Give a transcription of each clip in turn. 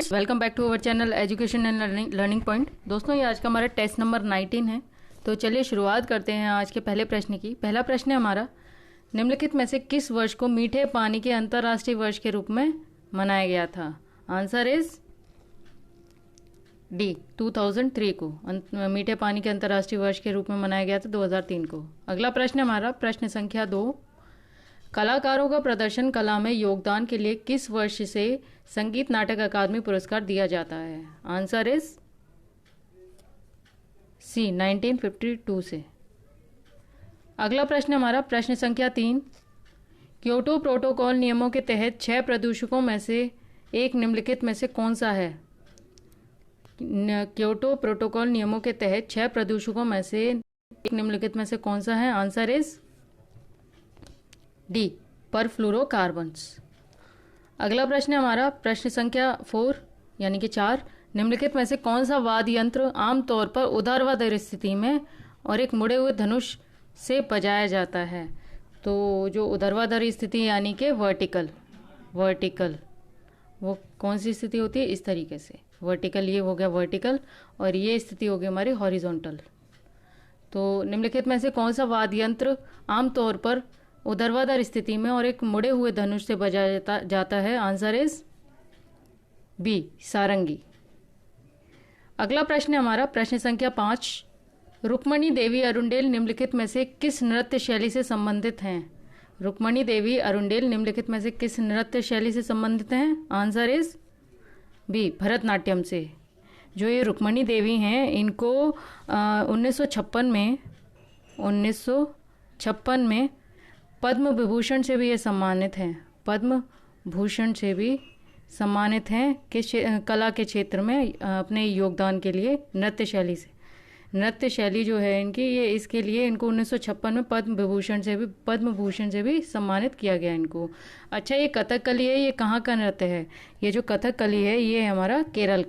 Welcome back to our channel education and learning point. दोस्तों, ये आज का हमारा टेस्ट नंबर 19 है। तो चलिए शुरुआत करते हैं आज के पहले प्रश्न की। पहला प्रश्न है हमारा, निम्नलिखित में से किस वर्ष को मीठे पानी के अंतर्राष्ट्रीय वर्ष के रूप में मनाया गया था? आंसर इज डी, 2003 को मीठे पानी के अंतर्राष्ट्रीय वर्ष के रूप में मनाया गया था 2003 को। अगला प्रश्न हमारा प्रश्न संख्या 2, कलाकारों का प्रदर्शन कला में योगदान के लिए किस वर्ष से संगीत नाटक अकादमी पुरस्कार दिया जाता है? आंसर इज सी, 1952 से। अगला प्रश्न हमारा प्रश्न संख्या 3, क्योटो प्रोटोकॉल नियमों के तहत 6 प्रदूषकों में से एक निम्नलिखित में से कौन सा है? क्योटो प्रोटोकॉल नियमों के तहत 6 प्रदूषकों में से एक निम्नलिखित में से कौन सा है? Answer is D, perfluorocarbons. अगला प्रश्न हमारा प्रश्न संख्या 4 यानी कि 4, निम्नलिखित में से कौन सा वाद्य यंत्र आमतौर पर ऊर्ध्वाधर स्थिति में और एक मुड़े हुए धनुष से बजाया जाता है? तो जो ऊर्ध्वाधर स्थिति यानी कि वर्टिकल वो कौन सी स्थिति होती है? इस तरीके से वर्टिकल, ये हो गया वर्टिकल, और ये स्थिति हो गई हमारी हॉरिजॉन्टल। तो निम्नलिखित में से कौन सा वाद्य यंत्र आमतौर पर ऊर्ध्वाधर स्थिति में और एक मुड़े हुए धनुष से बजाया जाता है? आंसर इज बी, सारंगी। अगला प्रश्न हमारा प्रश्न संख्या 5, रुक्मणी देवी अरुंडेल निम्नलिखित में से किस नृत्य शैली से संबंधित हैं? रुक्मणी देवी अरुंडेल निम्नलिखित में से किस नृत्य शैली से संबंधित हैं? आंसर इज बी, भरतनाट्यम से। जो ये रुक्मणी देवी हैं, इनको 1956 में पद्म विभूषण से भी ये सम्मानित हैं। पद्म भूषण से भी सम्मानित हैं किस कला के क्षेत्र में अपने योगदान के लिए नृत्य शैली से। नृत्य शैली जो है इनकी, ये इसके लिए इनको 1956 में पद्म भूषण से भी सम्मानित किया गया इनको। अच्छा, ये कथकली है, ये कहाँ का नृत्य है? ये जो कथकली है ये हमारा केरल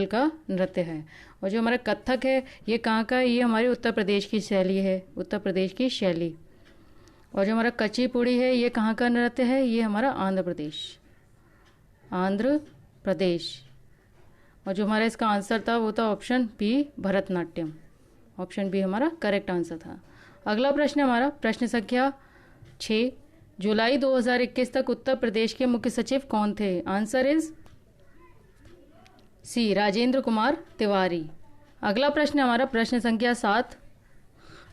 का नृत्य है। और जो हमारा कथक है ये कहाँ का है? ये हमारे उत्तर प्रदेश की शैली है, उत्तर प्रदेश की शैली। और जो हमारा कचिपुड़ी है ये कहाँ का नृत्य है? ये हमारा आंध्र प्रदेश। और जो हमारा इसका आंसर था वो था option B, Bharatanatyam. Option B हमारा करेक्ट आंसर था। अगला प्रश्न हमारा प्रश्न संख्या 6, जुलाई 2021 तक उत्तर प्रदेश के मुख्य सचिव कौन थे? Answer is C, Rajendra Kumar Tiwari. अगला प्रश्न हमारा प्रश्न संख्या 7,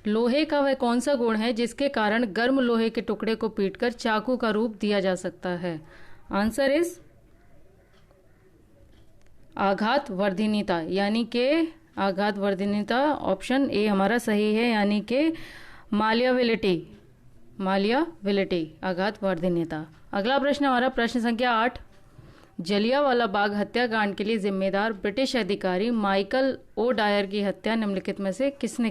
लोहे का वह कौन सा गुण है जिसके कारण गर्म लोहे के टुकड़े को पीटकर चाकू का रूप दिया जा सकता है? आंसर इज आघात वर्धनीयता, यानी कि आघात वर्धनीयता। ऑप्शन ए हमारा सही है, यानी कि मालियाबिलिटी, आघात वर्धनीयता। अगला प्रश्न हमारा प्रश्न संख्या 8, जलियांवाला बाग हत्याकांड के लिए जिम्मेदार ब्रिटिश अधिकारी माइकल ओ डायर की हत्या निम्नलिखित में से किसने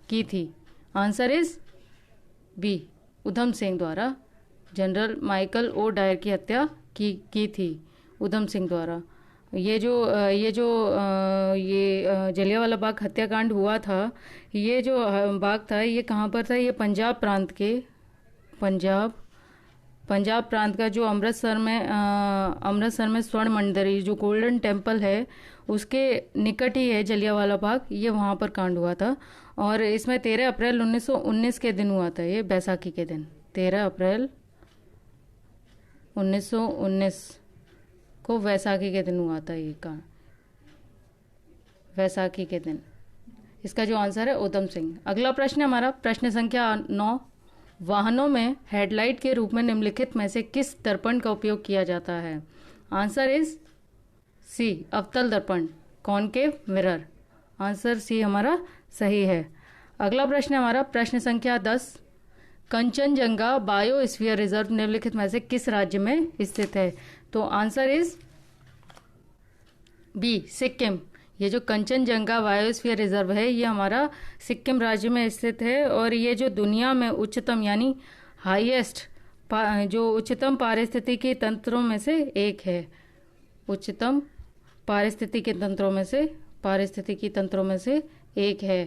की थी? Answer is B, Udham Singh द्वारा। जनरल माइकल ओ डायर की हत्या की थी उधम सिंह द्वारा। ये जलियांवाला बाग हत्याकांड हुआ था, ये जो बाग था ये कहाँ पर था? ये पंजाब प्रांत का जो अमृतसर में स्वर्ण मंदिर, जो गोल्डन टेम्पल है उसके निकट ही है जलियांवाला बाग। ये वहाँ पर कांड हुआ था और इसमें 13 अप्रैल 1919 के दिन हुआ था, ये बैसाखी के दिन। 13 अप्रैल 1919 को वैसाखी के दिन हुआ था ये कांड, वैसाखी के दिन। इसका जो आंसर है उधम सिंह। अगला प्रश्न हमारा प्रश्न संख्या 9, वाहनों में हेडलाइट के रूप में निम्नलिखित में से किस दर्पण का उपयोग किया जाता है? आंसर इज सी, अवतल दर्पण, कॉनकेव मिरर। आंसर सी हमारा सही है। अगला प्रश्न हमारा प्रश्न संख्या 10, कंचनजंगा बायोस्फीयर रिजर्व निम्नलिखित में से किस राज्य में स्थित है? तो आंसर इज बी, सिक्किम। ये जो कंचनजंगा बायोस्फीयर रिजर्व है ये हमारा सिक्किम राज्य में स्थित है और ये जो दुनिया में उच्चतम यानी हाईएस्ट जो उच्चतम पारिस्थितिकी तंत्रों में से एक है। उच्चतम पारिस्थितिकी तंत्रों में से एक है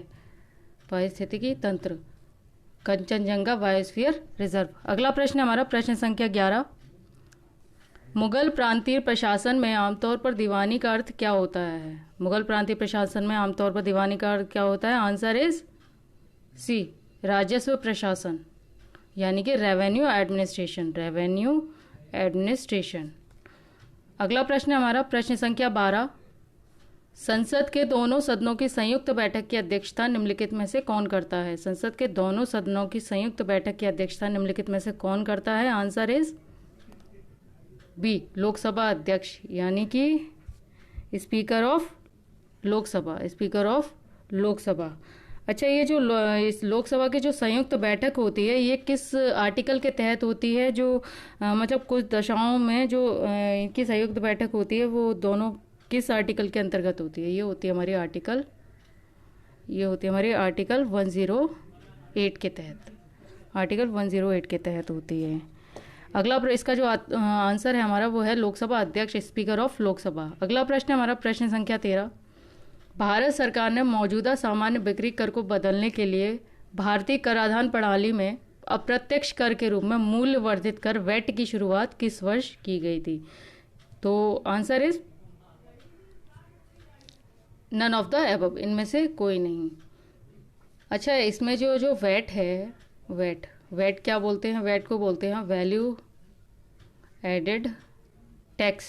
पारिस्थितिकी तंत्र, कंचनजंगा बायोस्फीयर रिजर्व। अगला प्रश्न हमारा प्रश्न संख्या 11, मुगल प्रांतीय प्रशासन में आमतौर पर दीवानी का अर्थ क्या होता है? मुगल प्रांतीय प्रशासन में आमतौर पर दीवानी का अर्थ क्या होता है? आंसर इज सी, राजस्व प्रशासन, यानी कि रेवेन्यू एडमिनिस्ट्रेशन, रेवेन्यू एडमिनिस्ट्रेशन। अगला प्रश्न हमारा प्रश्न संख्या 12। संसद के दोनों सदनों की संयुक्त बैठक की अध्यक्षता निम्नलिखित में से कौन करता है? संसद के दोनों सदनों की संयुक्त बैठक की अध्यक्षता निम्नलिखित में से कौन करता है? आंसर इज बी, लोकसभा अध्यक्ष, यानी कि speaker of Lok Sabha, speaker of Lok Sabha. अच्छा, ये जो इस लोकसभा की जो संयुक्त बैठक होती है, ये किस आर्टिकल के तहत होती है? जो मतलब कुछ दशाओं में जो इनकी संयुक्त बैठक होती है, वो दोनों किस आर्टिकल के अंतर्गत होती है? ये होती है हमारी आर्टिकल 108 के तहत, आर्टिकल 108 के तहत होती है। अगला इसका जो आंसर है हमारा वो है लोकसभा अध्यक्ष, स्पीकर ऑफ लोकसभा। अगला प्रश्न हमारा प्रश्न संख्या 13। भारत सरकार ने मौजूदा सामान्य बिक्री कर को बदलने के लिए भारतीय कराधान प्रणाली में अप्रत्यक्ष कर के रूप में मूल्य वर्धित कर वैट की शुरुआत किस वर्ष की गई थी? तो answer is none of the above, इनमें से कोई नहीं। अच्छा, इसमें जो वैट है, वैट क्या बोलते हैं? वैट को बोलते हैं वैल्यू एडेड टैक्स।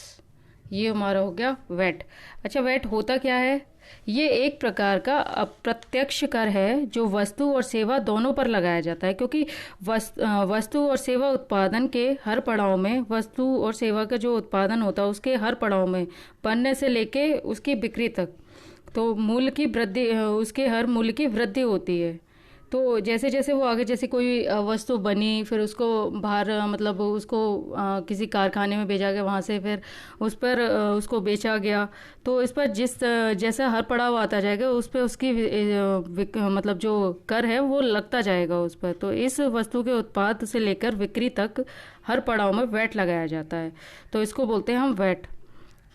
ये हमारा हो गया वैट। अच्छा, वैट होता क्या है? ये एक प्रकार का अप्रत्यक्ष कर है जो वस्तु और सेवा दोनों पर लगाया जाता है, क्योंकि वस्तु और सेवा उत्पादन के हर पड़ाव में, वस्तु और सेवा का जो उत्पादन होता है उसके हर पड़ाव में, बनने से लेके उसकी बिक्री तक, तो मूल्य की वृद्धि, उसके हर मूल्य की वृद्धि होती है। तो जैसे जैसे वो आगे, जैसे कोई वस्तु बनी, फिर उसको बाहर मतलब उसको किसी कारखाने में भेजा गया, वहाँ से फिर उस पर उसको बेचा गया, तो इस पर जैसा हर पड़ाव आता जाएगा उस पर उसकी मतलब जो कर है वो लगता जाएगा उस पर। तो इस वस्तु के उत्पाद से लेकर बिक्री तक हर पड़ाव में वैट लगाया जाता है, तो इसको बोलते हैं हम वैट,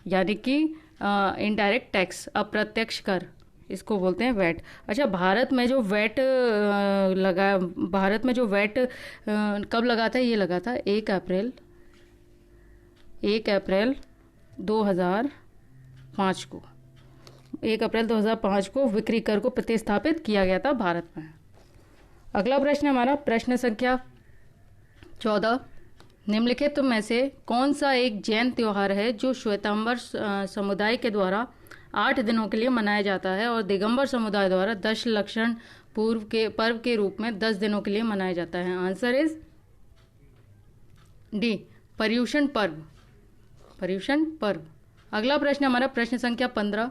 यानी कि इनडायरेक्ट टैक्स, अप्रत्यक्ष कर, इसको बोलते हैं वैट। अच्छा, भारत में जो वैट कब लगा था? ये लगा था 1 अप्रैल 2005 को। 1 अप्रैल 2005 को बिक्री कर को प्रतिस्थापित किया गया था भारत में। अगला प्रश्न हमारा प्रश्न संख्या 14। निम्नलिखित में से कौन सा एक जैन त्योहार है जो श्वेतांबर समुदाय के द्वारा 8 दिनों के लिए मनाया जाता है और दिगंबर समुदाय द्वारा दशलक्षण पूर्व के पर्व के रूप में 10 दिनों के लिए मनाया जाता है? आंसर इज डी, पर्युषण पर्व, पर्युषण पर्व। अगला प्रश्न हमारा प्रश्न संख्या 15।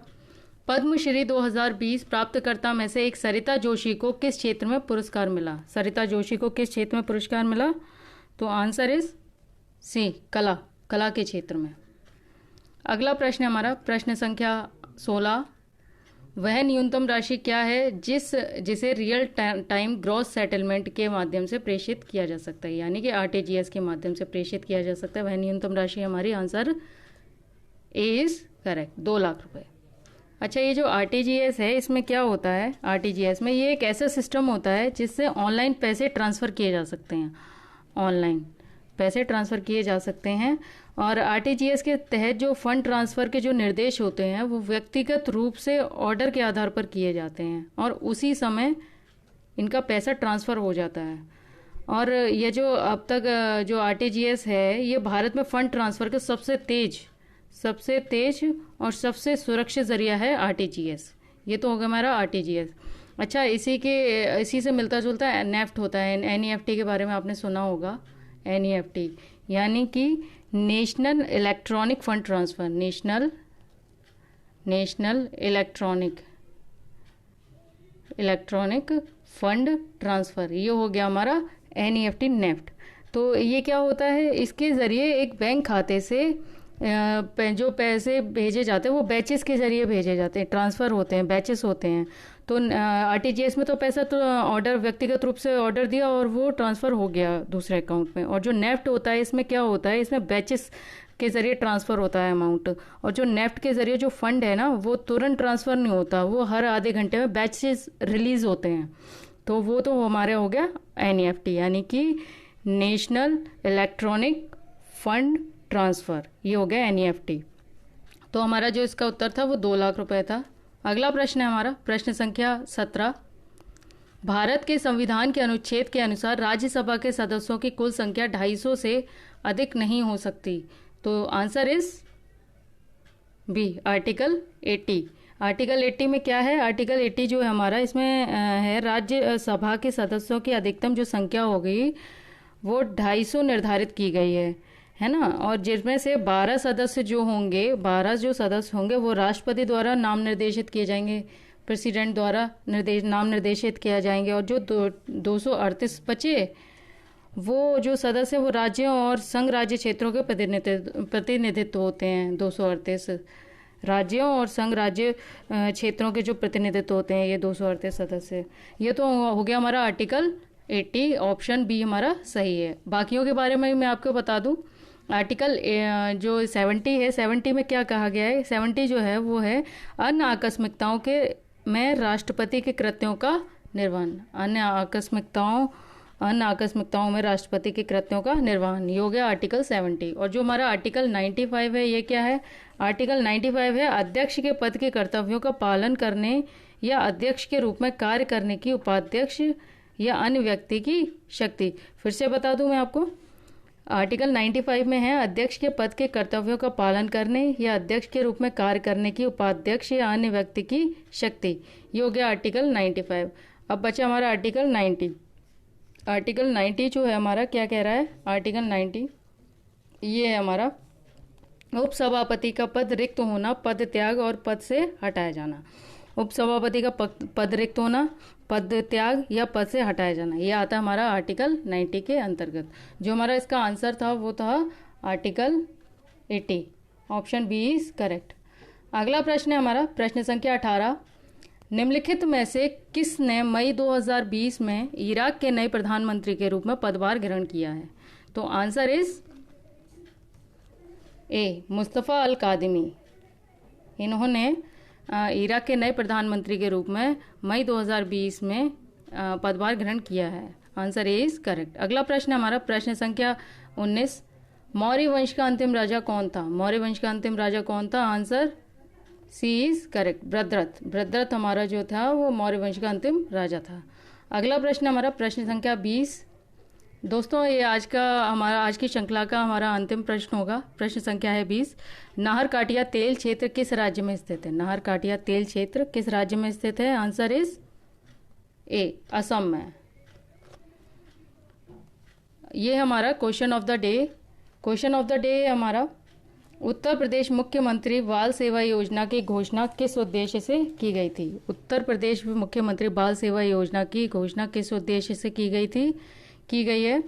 पद्मश्री 2020 प्राप्तकर्ता में से एक सरिता जोशी को किस क्षेत्र में पुरस्कार मिला? सरिता जोशी को किस क्षेत्र में पुरस्कार मिला? तो आंसर इज सी, कला के क्षेत्र में। अगला प्रश्न हमारा प्रश्न संख्या 16। वह न्यूनतम राशि क्या है जिसे रियल टाइम ग्रॉस सेटलमेंट के माध्यम से प्रेषित किया जा सकता है, यानी कि आरटीजीएस के माध्यम से प्रेषित किया जा सकता है? वह न्यूनतम राशि हमारी answer A is correct, 2 lakh रुपए। अच्छा, ये जो आरटीजीएस है, इसमें क्या होता है? आरटीजीएस में ये एक ऐसा सिस्टम होता है जिससे ऑनलाइन पैसे ट्रांसफ़र किए जा सकते हैं, ऑनलाइन पैसे ट्रांसफ़र किए जा सकते हैं। और आरटीजीएस के तहत जो फंड ट्रांसफ़र के जो निर्देश होते हैं वो व्यक्तिगत रूप से ऑर्डर के आधार पर किए जाते हैं और उसी समय इनका पैसा ट्रांसफ़र हो जाता है। और ये जो अब तक जो आरटीजीएस है, ये भारत में फंड ट्रांसफ़र का सबसे तेज और सबसे सुरक्षित ज़रिया है आरटीजीएस। ये तो होगा हमारा आरटीजीएस। अच्छा, इसी से मिलता जुलता नेफ्ट होता है। एनईएफटी के बारे में आपने सुना होगा, एनईएफटी यानी कि national electronic fund transfer, national electronic fund transfer, ये हो गया हमारा एनईएफटी नेफ्ट। तो ये क्या होता है? इसके ज़रिए एक बैंक खाते से जो पैसे भेजे जाते हैं वो बैचेस के ज़रिए भेजे जाते हैं, ट्रांसफ़र होते हैं, बैचेस होते हैं। तो आरटीजीएस में तो पैसा तो ऑर्डर, व्यक्तिगत रूप से ऑर्डर दिया और वो ट्रांसफ़र हो गया दूसरे अकाउंट में। और जो नेफ्ट होता है, इसमें क्या होता है? इसमें बैचेस के ज़रिए ट्रांसफ़र होता है अमाउंट। और जो नेफ्ट के ज़रिए जो फंड है ना, वो तुरंत ट्रांसफ़र नहीं होता, वो हर आधे घंटे में बैचेस रिलीज़ होते हैं। तो वो तो हमारे हो गया एनईएफटी, यानी कि नेशनल इलेक्ट्रॉनिक फंड ट्रांसफ़र, ये हो गया NEFT। तो हमारा जो इसका उत्तर था वो 2 लाख रुपए था। अगला प्रश्न है हमारा प्रश्न संख्या 17। भारत के संविधान के अनुच्छेद के अनुसार राज्यसभा के सदस्यों की कुल संख्या 250 से अधिक नहीं हो सकती। तो answer is B, article 80। Article 80 में क्या है? आर्टिकल 80 जो है हमारा, इसमें है राज्यसभा के सदस्यों की अधिकतम जो संख्या होगी वो 250 निर्धारित की गई है ना। और जिसमें से 12 सदस्य जो होंगे, 12 जो सदस्य होंगे वो राष्ट्रपति द्वारा नाम निर्देशित किए जाएंगे, प्रेसिडेंट द्वारा नाम निर्देशित किया जाएंगे। और जो 238 बचे वो जो सदस्य वो राज्यों और संघ राज्य क्षेत्रों के प्रतिनिधित्व होते हैं। 238 राज्यों और संघ राज्य क्षेत्रों के जो प्रतिनिधित्व होते हैं ये 238 सदस्य। ये तो हो गया हमारा आर्टिकल 80, ऑप्शन बी हमारा सही है। बाकियों के बारे में मैं आपको बता दूं, आर्टिकल जो 70 है, 70 में क्या कहा गया है? 70 जो है वो है अन्य आकस्मिकताओं के में राष्ट्रपति के कृत्यों का निर्वहन। अन्य आकस्मिकताओं में राष्ट्रपति के कृत्यों का निर्वहन, ये हो गया आर्टिकल 70। और जो हमारा आर्टिकल 95 है, ये क्या है? आर्टिकल 95 है अध्यक्ष के पद के कर्तव्यों का पालन करने या अध्यक्ष के रूप में कार्य करने की उपाध्यक्ष या अन्य व्यक्ति की शक्ति। फिर से बता दूं मैं आपको, आर्टिकल 95 में है अध्यक्ष के पद के कर्तव्यों का पालन करने या अध्यक्ष के रूप में कार्य करने की उपाध्यक्ष या अन्य व्यक्ति की शक्ति। ये हो गया आर्टिकल 95। अब बचा हमारा आर्टिकल 90। आर्टिकल 90 जो है हमारा क्या कह रहा है? आर्टिकल 90 ये है हमारा उपसभापति का पद रिक्त होना, पद त्याग और पद से हटाया जाना। उपसभापति का पद रिक्त होना, पद त्याग या पद से हटाया जाना, ये आता है हमारा आर्टिकल 90 के अंतर्गत। जो हमारा इसका आंसर था वो था article 80, option B is correct. अगला प्रश्न है हमारा प्रश्न संख्या 18। निम्नलिखित में से किसने मई 2020 में इराक के नए प्रधानमंत्री के रूप में पदभार ग्रहण किया है? तो आंसर इज ए, मुस्तफ़ा अल कादिमी। इन्होंने इराक के नए प्रधानमंत्री के रूप में मई 2020 में पदभार ग्रहण किया है। Answer A is correct. अगला प्रश्न हमारा प्रश्न संख्या 19। मौर्य वंश का अंतिम राजा कौन था? मौर्य वंश का अंतिम राजा कौन था? Answer C is correct, Bhadrath. Bhadrath हमारा जो था वो मौर्य वंश का अंतिम राजा था। अगला प्रश्न हमारा प्रश्न संख्या 20। दोस्तों ये आज की श्रृंखला का हमारा अंतिम प्रश्न होगा। प्रश्न संख्या है 20। नाहरकाटिया तेल क्षेत्र किस राज्य में स्थित है? नाहरकाटिया तेल क्षेत्र किस राज्य में स्थित है? आंसर इज ए, असम में। ये हमारा question of the day. Question of the day हमारा, उत्तर प्रदेश मुख्यमंत्री बाल सेवा योजना की घोषणा किस उद्देश्य से की गई थी? उत्तर प्रदेश मुख्यमंत्री बाल सेवा योजना की घोषणा किस उद्देश्य से की गई है?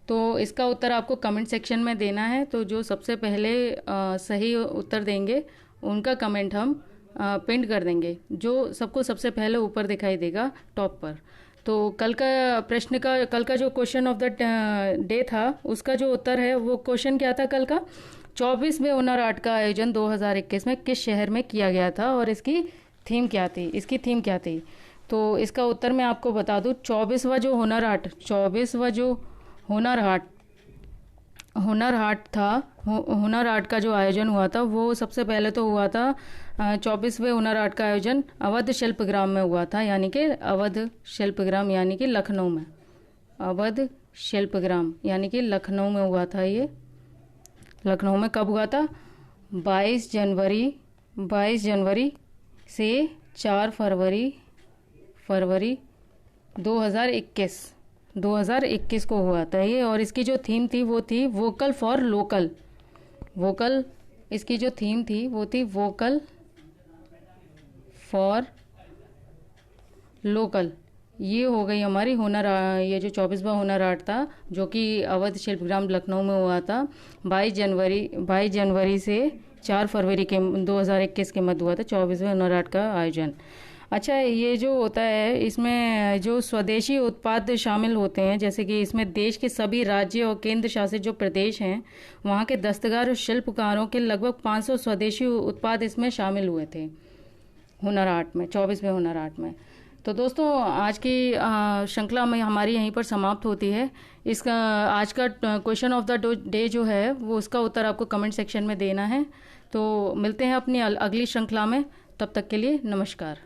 तो इसका उत्तर आपको कमेंट सेक्शन में देना है। तो जो सबसे पहले सही उत्तर देंगे उनका कमेंट हम पिन कर देंगे, जो सबको सबसे पहले ऊपर दिखाई देगा टॉप पर। तो कल का जो क्वेश्चन ऑफ द डे था उसका जो उत्तर है वो क्वेश्चन क्या था कल का? 24वें हुनर हाट का आयोजन 2021 में किस शहर में किया गया था और इसकी थीम क्या थी? तो इसका उत्तर मैं आपको बता दूं, 24वां जो हुनर हाट था, हुनर हाट का जो आयोजन हुआ था वो सबसे पहले तो हुआ था 24वें हुनर हाट का आयोजन अवध शिल्पग्राम में हुआ था, यानी कि अवध शिल्पग्राम यानी कि लखनऊ में। अवध शिल्पग्राम यानी कि लखनऊ में हुआ था। ये लखनऊ में कब हुआ था? 22 जनवरी से 4 फरवरी 2021 को हुआ था ये। और इसकी जो थीम थी वो थी वोकल फॉर लोकल। इसकी जो थीम थी वो थी वोकल फॉर लोकल। ये हो गई हमारी ये जो 24वां हुनर हाट था जो कि अवध शिल्पग्राम लखनऊ में हुआ था 22 जनवरी से 4 फरवरी के 2021 के मध्य हुआ था 24वें हुनर हाट का आयोजन। अच्छा, ये जो होता है इसमें जो स्वदेशी उत्पाद शामिल होते हैं, जैसे कि इसमें देश के सभी राज्य और केंद्र शासित जो प्रदेश हैं वहाँ के दस्तकार और शिल्पकारों के लगभग 500 स्वदेशी उत्पाद इसमें शामिल हुए थे हुनर हाट में, 24वें हुनर हाट में। तो दोस्तों आज की श्रृंखला में हमारी यहीं पर समाप्त होती है। इसका आज का क्वेश्चन ऑफ द डे जो है वो उसका उत्तर आपको कमेंट सेक्शन में देना है। तो मिलते हैं अपनी अगली श्रृंखला में, तब तक के लिए नमस्कार।